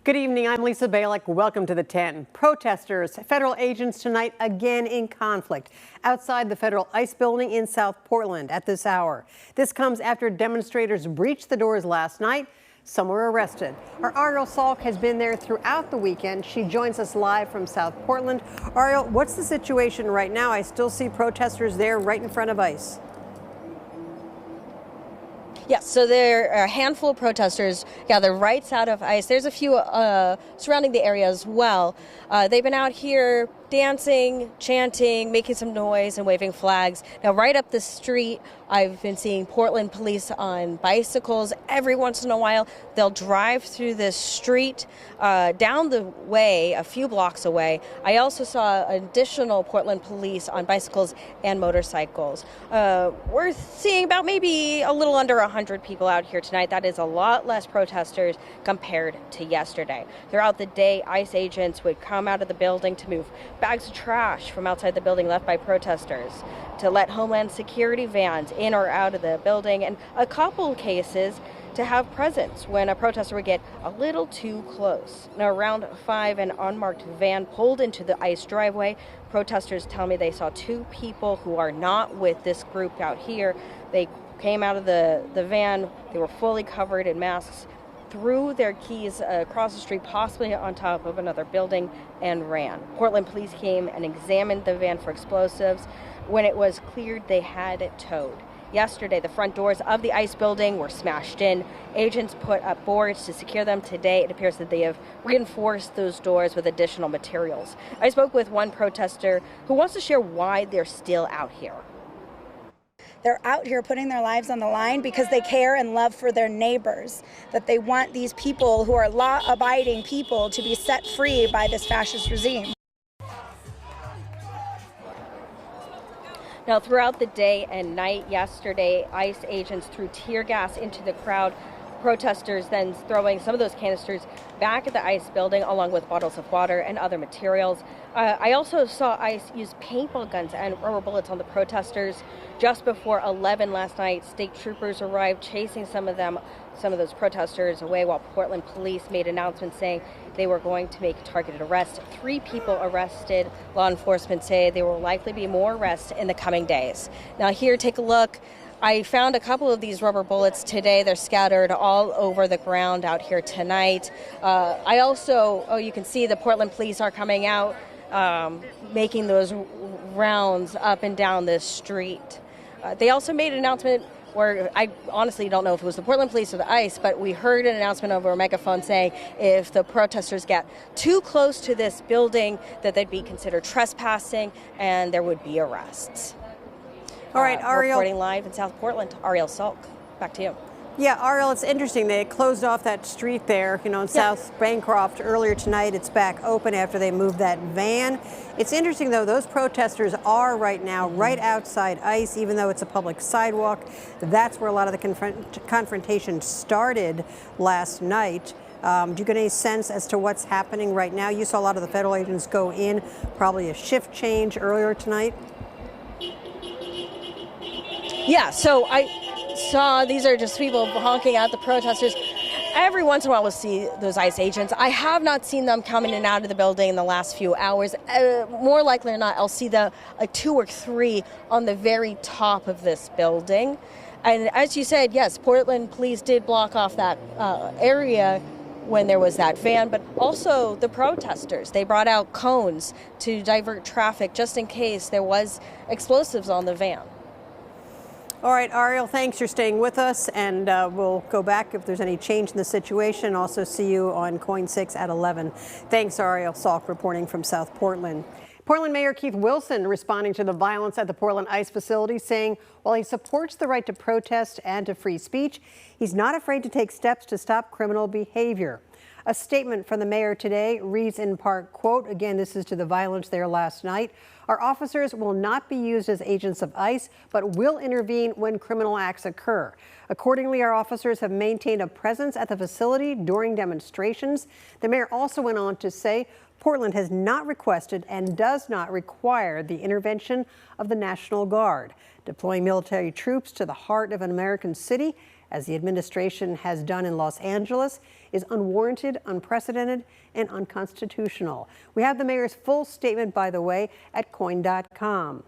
Good evening, I'm Lisa Balick. Welcome to the 10. Protesters, federal agents tonight again in conflict outside the federal ICE building in South Portland at this hour. This comes after demonstrators breached the doors last night. Some were arrested. Our Ariel Salk has been there throughout the weekend. She joins us live from South Portland. Ariel, what's the situation right now? I still see protesters there right in front of ICE. Yes, so there are a handful of protesters gathered right south of ICE. There's a few surrounding the area as well. They've been out here dancing, chanting, making some noise and waving flags. Now, right up the street, I've been seeing Portland police on bicycles. Every once in a while, they'll drive through this street down the way, a few blocks away. I also saw additional Portland police on bicycles and motorcycles. We're seeing about maybe a little under 100 people out here tonight. That is a lot less protesters compared to yesterday. Throughout the day, ICE agents would come out of the building to move bags of trash from outside the building left by protesters, to let Homeland Security vans in or out of the building, and a couple cases to have presence when a protester would get a little too close. Now, around 5, an unmarked van pulled into the ICE driveway. Protesters tell me they saw 2 people who are not with this group out here. They came out of the van. They were fully covered in masks, threw their keys across the street, possibly on top of another building, and ran. Portland police came and examined the van for explosives. When it was cleared, they had it towed. Yesterday, the front doors of the ICE building were smashed in. Agents put up boards to secure them. Today, it appears that they have reinforced those doors with additional materials. I spoke with one protester who wants to share why they're still out here. They're out here putting their lives on the line because they care and love for their neighbors, that they want these people who are law-abiding people to be set free by this fascist regime. Now, throughout the day and night yesterday, ICE agents threw tear gas into the crowd. Protesters then throwing some of those canisters back at the ICE building along with bottles of water and other materials. I also saw ICE use paintball guns and rubber bullets on the protesters. Just before 11 last night, state troopers arrived chasing some of those protesters away, while Portland police made announcements saying they were going to make targeted arrests. 3 people arrested. Law enforcement say there will likely be more arrests in the coming days. Now here, take a look. I found a couple of these rubber bullets today. They're scattered all over the ground out here tonight. I also, you can see the Portland police are coming out, making those rounds up and down this street. They also made an announcement where I honestly don't know if it was the Portland police or the ICE, but we heard an announcement over a megaphone saying if the protesters get too close to this building, that they'd be considered trespassing and there would be arrests. All right, Ariel. Reporting live in South Portland, Ariel Salk. Back to you. Yeah, Ariel, it's interesting. They closed off that street there, in South Bancroft earlier tonight. It's back open after they moved that van. It's interesting, though, those protesters are right now right outside ICE, even though it's a public sidewalk. That's where a lot of the confrontation started last night. Do you get any sense as to what's happening right now? You saw a lot of the federal agents go in, probably a shift change earlier tonight. Yeah, so I saw these are just people honking at the protesters. Every once in a while we'll see those ICE agents. I have not seen them come in and out of the building in the last few hours. More likely or not, I'll see 2 or 3 on the very top of this building. And as you said, yes, Portland police did block off that area when there was that van, but also the protesters. They brought out cones to divert traffic just in case there was explosives on the van. All right, Ariel, thanks for staying with us, and we'll go back if there's any change in the situation. Also see you on Coin 6 at 11. Thanks, Ariel Salk, reporting from South Portland. Portland Mayor Keith Wilson responding to the violence at the Portland ICE facility, saying while he supports the right to protest and to free speech, he's not afraid to take steps to stop criminal behavior. A statement from the mayor today reads in part, quote, again, this is to the violence there last night. Our officers will not be used as agents of ICE, but will intervene when criminal acts occur. Accordingly, our officers have maintained a presence at the facility during demonstrations. The mayor also went on to say Portland has not requested and does not require the intervention of the National Guard. Deploying military troops to the heart of an American city as the administration has done in Los Angeles, is unwarranted, unprecedented, and unconstitutional. We have the mayor's full statement, by the way, at coin.com.